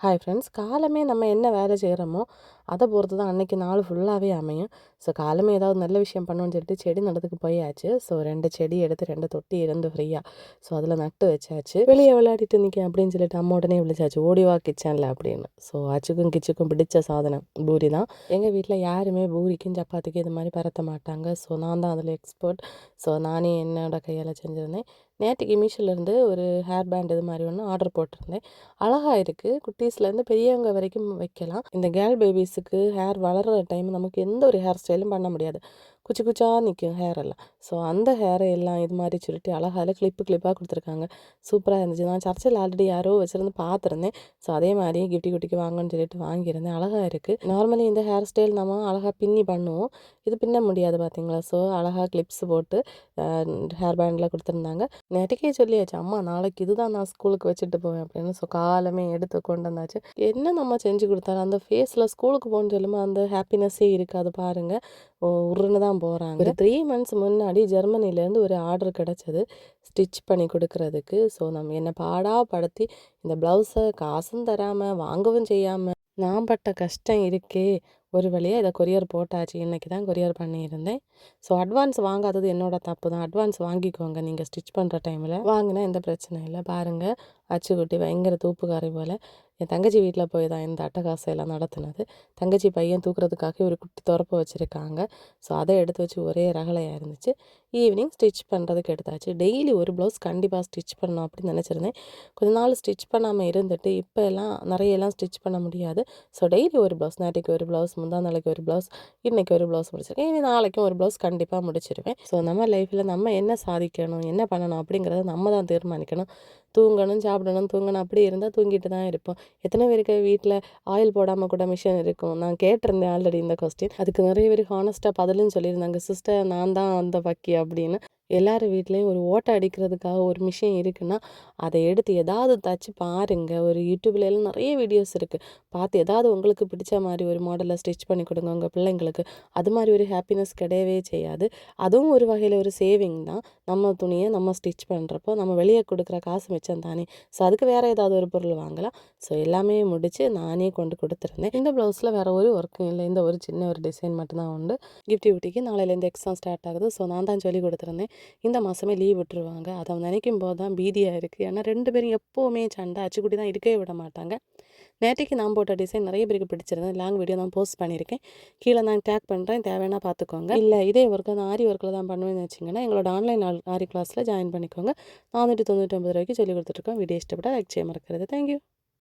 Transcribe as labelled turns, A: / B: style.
A: Hi friends, காலமே நம்ம என்ன வேலை செய்கிறோமோ அதை பொறுத்து தான் அன்றைக்கி நாள் ஃபுல்லாகவே அமையும். ஸோ காலமே ஏதாவது நல்ல விஷயம் பண்ணணும்னு சொல்லிட்டு செடி நடத்துக்கு போயாச்சு. ஸோ 2 செடி எடுத்து 2 தொட்டி இருந்து ஃப்ரீயாக ஸோ அதில் நட்டு வச்சாச்சு. வெளியே விளையாடிட்டு நிற்கேன் அப்படின்னு சொல்லிட்டு அம்மா உடனே விழிச்சாச்சு, ஓடிவா கிச்சனில் அப்படின்னு. ஸோ அச்சுக்கும் கிச்சுக்கும் பிடிச்ச சாதனம் பூரி தான். எங்கள் வீட்டில் யாருமே பூரிக்கும் சப்பாத்திக்கும் இது மாதிரி பரத்த மாட்டாங்க. ஸோ நான் தான் அதில் எக்ஸ்பர்ட். ஸோ நானே என்னோட கையால் செஞ்சுருந்தேன். நேற்றுக்கு மீஷோலேருந்து ஒரு ஹேர் பேண்ட் இது மாதிரி ஒன்று ஆர்டர் போட்டிருந்தேன். அழகாக இருக்குது. குட்டீஸ்லேருந்து பெரியவங்க வரைக்கும் வைக்கலாம். இந்த கேர்ள் பேபிஸுக்கு ஹேர் வளர்கிற டைம் நமக்கு எந்த ஒரு ஹேர் ஸ்டைலும் பண்ண முடியாது. குச்சி குச்சாக நிற்கும் ஹேர் எல்லாம். ஸோ அந்த ஹேரை எல்லாம் இது மாதிரி சுருட்டி அழகாக கிளிப்பாக கொடுத்துருக்காங்க. சூப்பராக இருந்துச்சு. நான் சர்ச்சில் ஆல்ரெடி யாரோ வச்சுருந்து பார்த்துருந்தேன். ஸோ அதே மாதிரியே குட்டிக்கு வாங்கன்னு சொல்லிட்டு வாங்கியிருந்தேன். அழகாக இருக்குது. நார்மலி இந்த ஹேர் ஸ்டைல் நம்ம அழகாக பின்னி பண்ணுவோம். இது பின்ன முடியாது பார்த்தீங்களா. ஸோ அழகாக கிளிப்ஸ் போட்டு ஹேர் பேண்டில் கொடுத்துருந்தாங்க. நேற்றுக்கே சொல்லியாச்சு, அம்மா நாளைக்கு இதுதான் நான் ஸ்கூலுக்கு வச்சுட்டு போவேன் அப்படின்னு. ஸோ காலமே எடுத்து கொண்டு வந்தாச்சு. என்ன நம்ம செஞ்சு கொடுத்தாலும் அந்த ஃபேஸில் ஸ்கூலுக்கு போகணுன்னு சொல்லும்போது அந்த ஹாப்பினஸ்ஸே இருக்காது பாருங்கள். உருன்னு தான் போகிறாங்க. ஒரு 3 months முன்னாடி ஜெர்மனிலேருந்து ஒரு ஆர்டர் கிடச்சது ஸ்டிச் பண்ணி கொடுக்குறதுக்கு. ஸோ நம்ம என்னை பாடாப்படுத்தி இந்த ப்ளவுஸை காசும் தராமல் வாங்கவும் செய்யாமல் நான் பட்ட கஷ்டம் இருக்கே. ஒரு வழியாக இதை கொரியர் போட்டாச்சு. இன்றைக்கி தான் கொரியர் பண்ணியிருந்தேன். ஸோ அட்வான்ஸ் வாங்காதது என்னோட தப்பு தான். அட்வான்ஸ் வாங்கிக்கோங்க நீங்கள் ஸ்டிச் பண்ணுற டைமில். வாங்கினா எந்த பிரச்சனையும் இல்லை. பாருங்கள், அச்சுக்குட்டி பயங்கர தூப்புக்காரி போல். என் தங்கச்சி வீட்டில் போய் தான் இந்த அட்டகாசம் எல்லாம் நடத்துனது. தங்கச்சி பையன் தூக்குறதுக்காக ஒரு குட்டி துறப்பு வச்சுருக்காங்க. ஸோ அதை எடுத்து வச்சு ஒரே ரகலையாக இருந்துச்சு. ஈவினிங் ஸ்டிச் பண்ணுறதுக்கு எடுத்தாச்சு. டெய்லி ஒரு ப்ளவுஸ் கண்டிப்பாக ஸ்டிச் பண்ணணும் அப்படின்னு நினச்சிருந்தேன். கொஞ்ச நாள் ஸ்டிச் பண்ணாமல் இருந்துட்டு இப்போ எல்லாம் நிறையெல்லாம் ஸ்டிச் பண்ண முடியாது. ஸோ டெய்லி ஒரு ப்ளவுஸ், நேற்றுக்கு ஒரு ப்ளவுஸ், முந்தா நாளைக்கு ஒரு ப்ளவுஸ், இன்றைக்கி ஒரு ப்ளவுஸ் முடிச்சிருக்கேன். இனி நாளைக்கும் ஒரு ப்ளவுஸ் கண்டிப்பாக முடிச்சிருவேன். ஸோ நம்ம லைஃப்பில் நம்ம என்ன சாதிக்கணும், என்ன பண்ணணும் அப்படிங்கிறத நம்ம தான் தீர்மானிக்கணும். தூங்கணும், சாப்பிடணும், தூங்கணும் அப்படி இருந்தால் தூங்கிட்டு தான் இருப்போம். எத்தனை பேருக்கு வீட்டில் ஆயில் போடாமல் கூட மிஷின் இருக்கும்? நான் கேட்டிருந்தேன் ஆல்ரெடி இந்த கொஸ்டின். அதுக்கு நிறைய பேர் ஹானஸ்ட்டாக பதிலும் சொல்லியிருந்தாங்க, சிஸ்டர் நான் தான் அந்த பக்கி அப்படின்னு. எல்லார் வீட்லேயும் ஒரு ஓட்டை அடிக்கிறதுக்காக ஒரு மிஷின் இருக்குன்னா அதை எடுத்து ஏதாவது தச்சு பாருங்கள். ஒரு யூடியூப்லலாம் நிறைய வீடியோஸ் இருக்குது. பார்த்து ஏதாவது உங்களுக்கு பிடிச்ச மாதிரி ஒரு மாடலில் ஸ்டிச் பண்ணி கொடுங்க உங்கள் பிள்ளைங்களுக்கு. அது மாதிரி ஒரு ஹாப்பினஸ் கிடையவே செய்யாது. அதுவும் ஒரு வகையில் ஒரு சேவிங் தான். நம்ம துணியை நம்ம ஸ்டிச் பண்ணுறப்போ நம்ம வெளியே கொடுக்குற காசு மிச்சம் தானே. ஸோ அதுக்கு வேறு ஏதாவது ஒரு பொருள் வாங்கலாம். ஸோ எல்லாமே முடித்து நானே கொண்டு கொடுத்துருந்தேன். இந்த ப்ளவுஸில் வேறு ஒரு ஒர்க்கும் இல்லை. இந்த ஒரு சின்ன ஒரு டிசைன் மட்டும்தான் உண்டு. கிஃப்ட் ஊட்டிக்கு நாளையிலேருந்து எக்ஸாம் ஸ்டார்ட் ஆகுது. ஸோ நான் தான் சொல்லி கொடுத்துருந்தேன். இந்த மாதமே லீவ் விட்டுருவாங்க. அதை நினைக்கும் போது தான் பீதியாக இருக்குது. ஏன்னா 2 பேரும் எப்போவுமே சண்டை. அச்சுக்குட்டி தான் இருக்கவே விட மாட்டாங்க. நேற்றுக்கு நான் போட்ட டிசைன் நிறைய பேருக்கு பிடிச்சிருந்தேன். லாங் வீடியோ நான் போஸ்ட் பண்ணியிருக்கேன். கீழே நான் டேக் பண்ணுறேன், தேவைன்னா பார்த்துக்கோங்க. இல்லை இதே ஒர்க்கு நான் ஆரி ஒர்க்கில் தான் பண்ணுவேன்னு வச்சிங்கன்னா எங்களோட ஆன்லைன் ஆரி கிளாஸில் ஜாயின் பண்ணிக்கோங்க. 499 ரூபாய்க்கு சொல்லி கொடுத்துட்ருக்கோம். வீடியோ இஷ்டப்பட்டால் லைக் செய்ய மறக்கிறது. தேங்க்யூ.